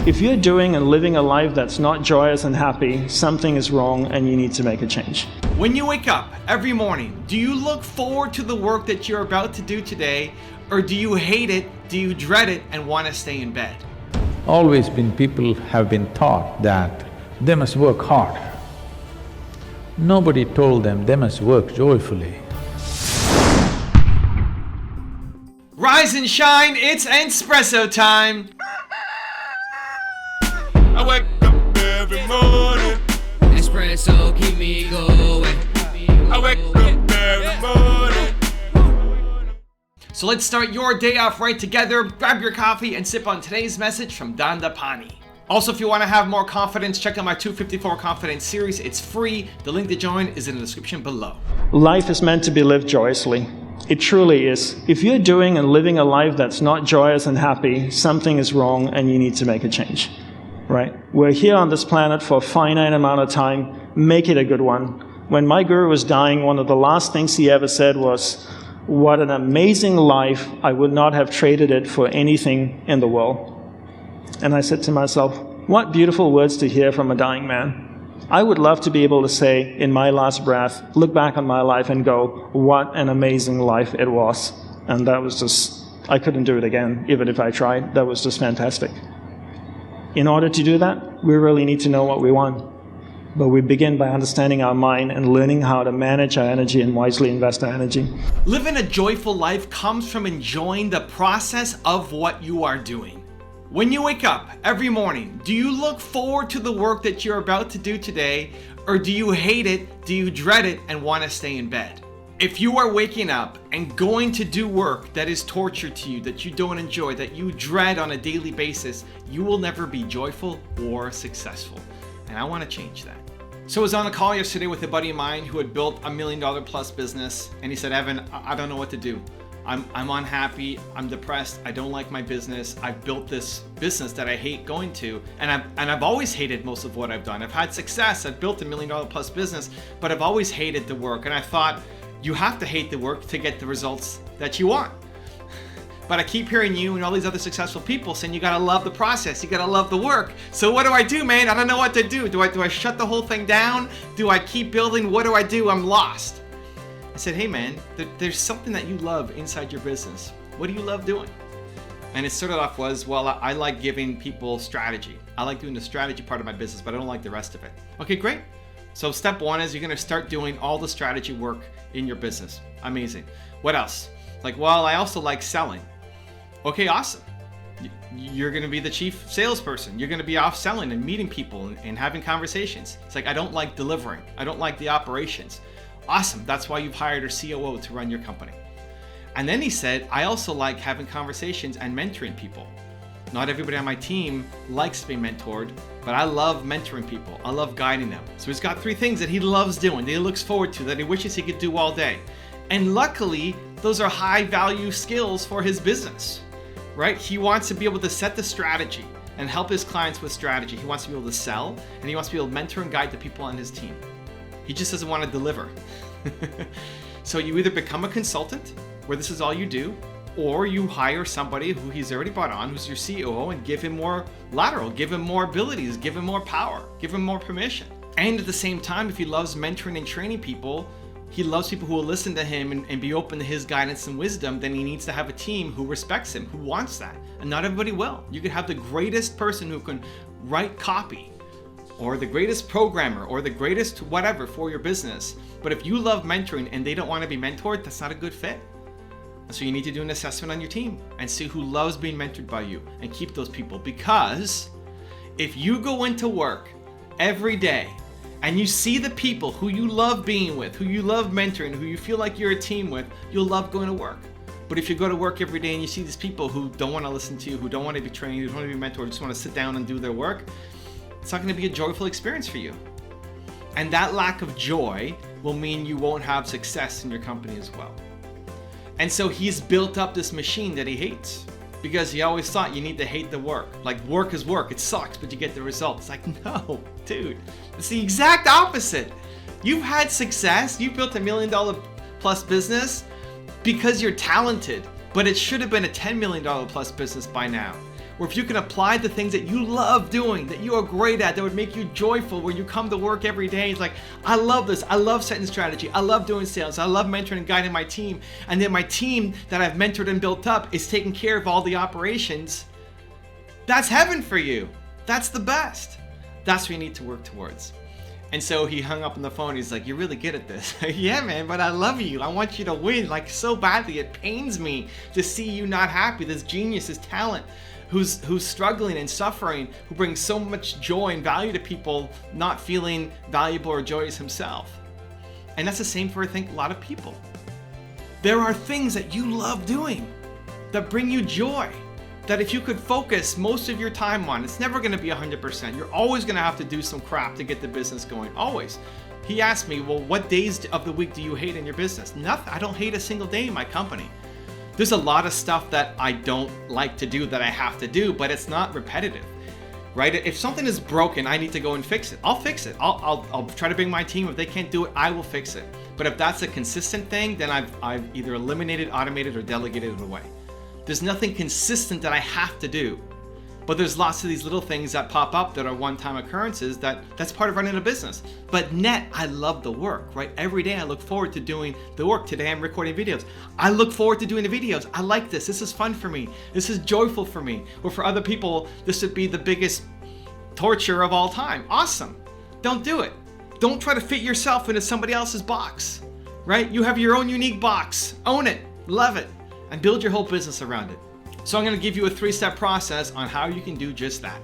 If you're doing and living a life that's not joyous and happy, something is wrong and you need to make a change. When you wake up every morning, do you look forward to the work that you're about to do today, or do you hate it, do you dread it, and want to stay in bed? Always people have been taught that they must work hard. Nobody told them they must work joyfully. Rise and shine, it's Entspresso time! I wake up every morning. Espresso keep me going. I wake up every morning. So let's start your day off right together. Grab your coffee and sip on today's message from Dandapani. Also, if you want to have more confidence, check out my 254 Confidence series. It's free. The link to join is in the description below. Life is meant to be lived joyously. It truly is. If you're doing and living a life that's not joyous and happy, something is wrong and you need to make a change. Right? We're here on this planet for a finite amount of time. Make it a good one. When my guru was dying, one of the last things he ever said was, "What an amazing life. I would not have traded it for anything in the world." And I said to myself, what beautiful words to hear from a dying man. I would love to be able to say in my last breath, look back on my life and go, what an amazing life it was. And that was just, I couldn't do it again, even if I tried. That was just fantastic. In order to do that, we really need to know what we want. But we begin by understanding our mind and learning how to manage our energy and wisely invest our energy. Living a joyful life comes from enjoying the process of what you are doing. When you wake up every morning, do you look forward to the work that you're about to do today, or do you hate it, do you dread it, and want to stay in bed? If you are waking up and going to do work that is torture to you, that you don't enjoy, that you dread on a daily basis, you will never be joyful or successful. And I want to change that. So I was on a call yesterday with a buddy of mine who had built $1 million plus business, and he said, Evan, I don't know what to do. I'm unhappy, I'm depressed, I don't like my business, I've built this business that I hate going to, and I've always hated most of what I've done. I've had success, I've built $1 million plus business, but I've always hated the work, and I thought, you have to hate the work to get the results that you want. But I keep hearing you and all these other successful people saying you gotta love the process, you gotta love the work. So what do I do, man? I don't know what to do. Do I shut the whole thing down? Do I keep building? What do I do? I'm lost. I said, hey man, there's something that you love inside your business. What do you love doing? And it started off was, well, I like giving people strategy. I like doing the strategy part of my business, but I don't like the rest of it. Okay, great. So step one is you're gonna start doing all the strategy work in your business. Amazing. What else? Like, well, I also like selling. Okay, awesome. You're gonna be the chief salesperson. You're gonna be off selling and meeting people and having conversations. It's like, I don't like delivering. I don't like the operations. Awesome, that's why you've hired a COO to run your company. And then he said, I also like having conversations and mentoring people. Not everybody on my team likes to be mentored, but I love mentoring people. I love guiding them. So he's got 3 things that he loves doing, that he looks forward to, that he wishes he could do all day. And luckily, those are high value skills for his business, right? He wants to be able to set the strategy and help his clients with strategy. He wants to be able to sell, and he wants to be able to mentor and guide the people on his team. He just doesn't want to deliver. So you either become a consultant, where this is all you do, or you hire somebody who he's already brought on, who's your COO, and give him more lateral, give him more abilities, give him more power, give him more permission. And at the same time, if he loves mentoring and training people, he loves people who will listen to him and be open to his guidance and wisdom, then he needs to have a team who respects him, who wants that. And not everybody will. You could have the greatest person who can write copy, or the greatest programmer, or the greatest whatever for your business. But if you love mentoring and they don't want to be mentored, that's not a good fit. So you need to do an assessment on your team and see who loves being mentored by you and keep those people. Because if you go into work every day and you see the people who you love being with, who you love mentoring, who you feel like you're a team with, you'll love going to work. But if you go to work every day and you see these people who don't want to listen to you, who don't want to be trained, who don't want to be mentored, just want to sit down and do their work, it's not going to be a joyful experience for you. And that lack of joy will mean you won't have success in your company as well. And so he's built up this machine that he hates, because he always thought you need to hate the work. Like, work is work, it sucks, but you get the results. It's like, no, dude, it's the exact opposite. You've had success, you built $1 million plus business because you're talented, but it should have been a $10 million plus business by now. Or if you can apply the things that you love doing, that you are great at, that would make you joyful, where you come to work every day, it's like, I love this, I love setting strategy, I love doing sales, I love mentoring and guiding my team, and then my team that I've mentored and built up is taking care of all the operations, that's heaven for you. That's the best. That's what you need to work towards. And so he hung up on the phone. He's like, you're really good at this. Yeah, man, but I love you. I want you to win like so badly. It pains me to see you not happy. This genius, this talent, who's struggling and suffering, who brings so much joy and value to people, not feeling valuable or joyous himself. And that's the same for, I think, a lot of people. There are things that you love doing that bring you joy, that if you could focus most of your time on, it's never gonna be 100%. You're always gonna have to do some crap to get the business going, always. He asked me, well, what days of the week do you hate in your business? Nothing, I don't hate a single day in my company. There's a lot of stuff that I don't like to do that I have to do, but it's not repetitive, right? If something is broken, I need to go and fix it. I'll fix it. I'll try to bring my team. If they can't do it, I will fix it. But if that's a consistent thing, then I've either eliminated, automated, or delegated it away. There's nothing consistent that I have to do, but there's lots of these little things that pop up that are one-time occurrences that's part of running a business. But net, I love the work, right? Every day I look forward to doing the work. Today I'm recording videos. I look forward to doing the videos. I like this. This is fun for me. This is joyful for me. Or for other people, this would be the biggest torture of all time. Awesome. Don't do it. Don't try to fit yourself into somebody else's box, right? You have your own unique box. Own it. Love it. And build your whole business around it. So I'm going to give you a 3-step process on how you can do just that.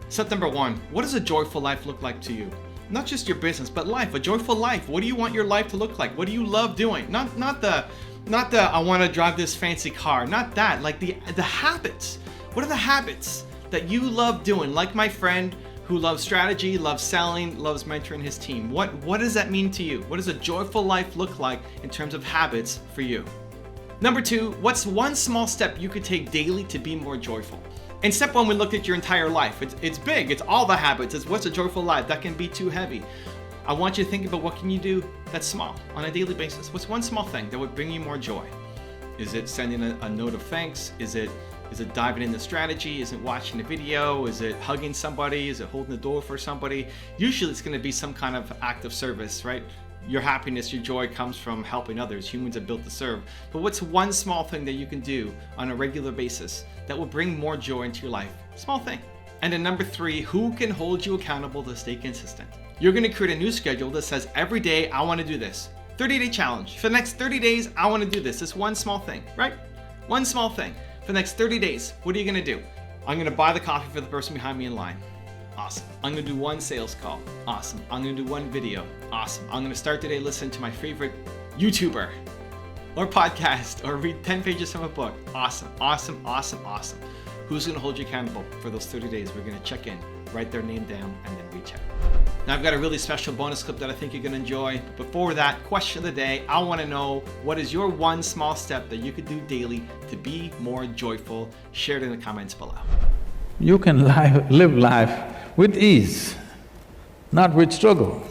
Step number 1, what does a joyful life look like to you? Not just your business, but life, a joyful life. What do you want your life to look like? What do you love doing? Not the I want to drive this fancy car, not that, like the habits. What are the habits that you love doing? Like my friend who loves strategy, loves selling, loves mentoring his team. What does that mean to you? What does a joyful life look like in terms of habits for you? Number 2, what's one small step you could take daily to be more joyful? In step 1, we looked at your entire life. It's big, it's all the habits, it's what's a joyful life. That can be too heavy. I want you to think about what can you do that's small on a daily basis. What's one small thing that would bring you more joy? Is it sending a note of thanks? Is it diving into strategy? Is it watching a video? Is it hugging somebody? Is it holding the door for somebody? Usually it's gonna be some kind of act of service, right? Your happiness, your joy comes from helping others. Humans are built to serve. But what's one small thing that you can do on a regular basis that will bring more joy into your life? Small thing. And then number 3, who can hold you accountable to stay consistent? You're gonna create a new schedule that says every day I wanna do this. 30-day challenge. For the next 30 days, I wanna do this. This one small thing, right? One small thing. For the next 30 days, what are you gonna do? I'm gonna buy the coffee for the person behind me in line. Awesome. I'm gonna do one sales call. Awesome. I'm gonna do one video. Awesome. I'm gonna start today listening to my favorite YouTuber or podcast or read 10 pages from a book. Awesome, awesome, awesome, awesome. Who's gonna hold you accountable for those 30 days? We're gonna check in, write their name down, and then reach out. Now I've got a really special bonus clip that I think you're gonna enjoy. But before that, question of the day, I wanna know, what is your one small step that you could do daily to be more joyful? Share it in the comments below. You can live life with ease, not with struggle.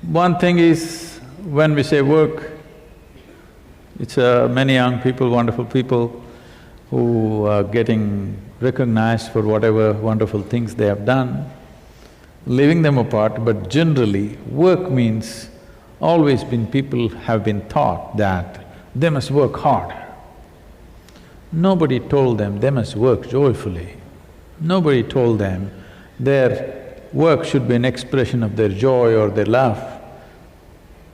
One thing is, when we say work, it's many young people, wonderful people who are getting recognized for whatever wonderful things they have done, leaving them apart, but generally work means always been… people have been taught that they must work hard. Nobody told them they must work joyfully. Nobody told them their work should be an expression of their joy or their love.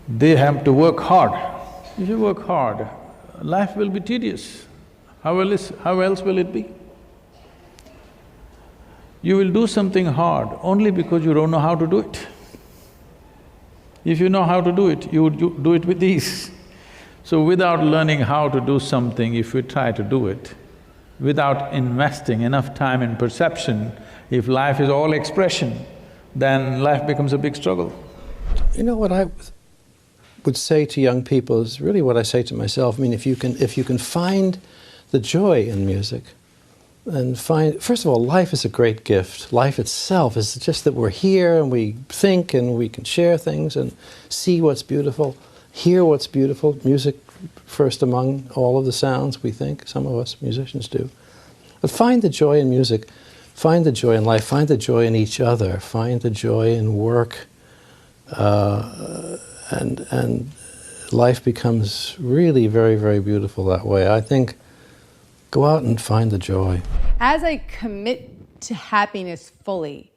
They have to work hard. If you work hard, life will be tedious. How else will it be? You will do something hard only because you don't know how to do it. If you know how to do it, you would do it with ease. So without learning how to do something, if we try to do it, without investing enough time in perception, if life is all expression, then life becomes a big struggle. You know, what I would say to young people is really what I say to myself. I mean, if you can find the joy in music, and first of all, life is a great gift. Life itself is just that we're here and we think and we can share things and see what's beautiful, hear what's beautiful. Music first among all of the sounds, we think, some of us musicians do. But find the joy in music, find the joy in life, find the joy in each other, find the joy in work, and life becomes really very, very beautiful that way. I think go out and find the joy. As I commit to happiness fully,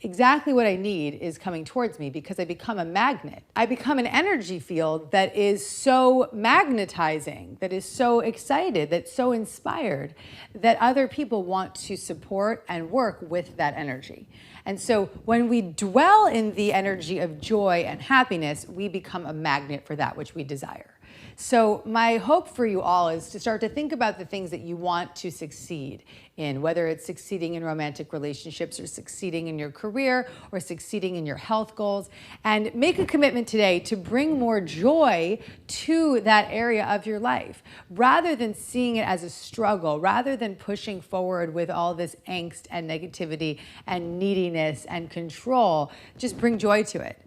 exactly what I need is coming towards me because I become a magnet. I become an energy field that is so magnetizing, that is so excited, that's so inspired, that other people want to support and work with that energy. And so when we dwell in the energy of joy and happiness, we become a magnet for that which we desire. So my hope for you all is to start to think about the things that you want to succeed in, whether it's succeeding in romantic relationships or succeeding in your career or succeeding in your health goals, and make a commitment today to bring more joy to that area of your life, rather than seeing it as a struggle, rather than pushing forward with all this angst and negativity and neediness and control. Just bring joy to it.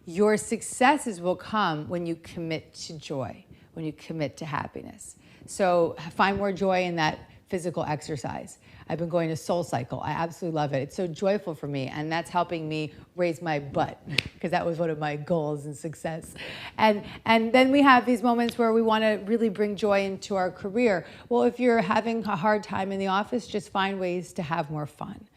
Your successes will come when you commit to joy, when you commit to happiness. So find more joy in that physical exercise. I've been going to Soul Cycle. I absolutely love it. It's so joyful for me, and that's helping me raise my butt, because that was one of my goals in success. And then we have these moments where we want to really bring joy into our career. Well, if you're having a hard time in the office, just find ways to have more fun.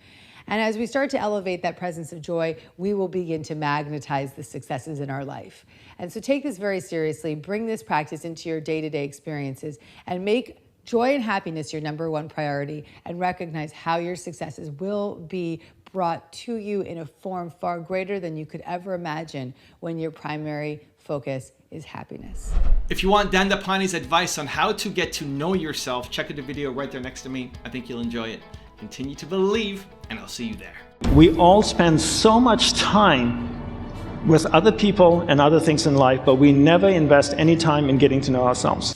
And as we start to elevate that presence of joy, we will begin to magnetize the successes in our life. And so take this very seriously, bring this practice into your day-to-day experiences, and make joy and happiness your #1 priority, and recognize how your successes will be brought to you in a form far greater than you could ever imagine when your primary focus is happiness. If you want Dandapani's advice on how to get to know yourself, check out the video right there next to me. I think you'll enjoy it. Continue to believe, and I'll see you there. We all spend so much time with other people and other things in life, but we never invest any time in getting to know ourselves.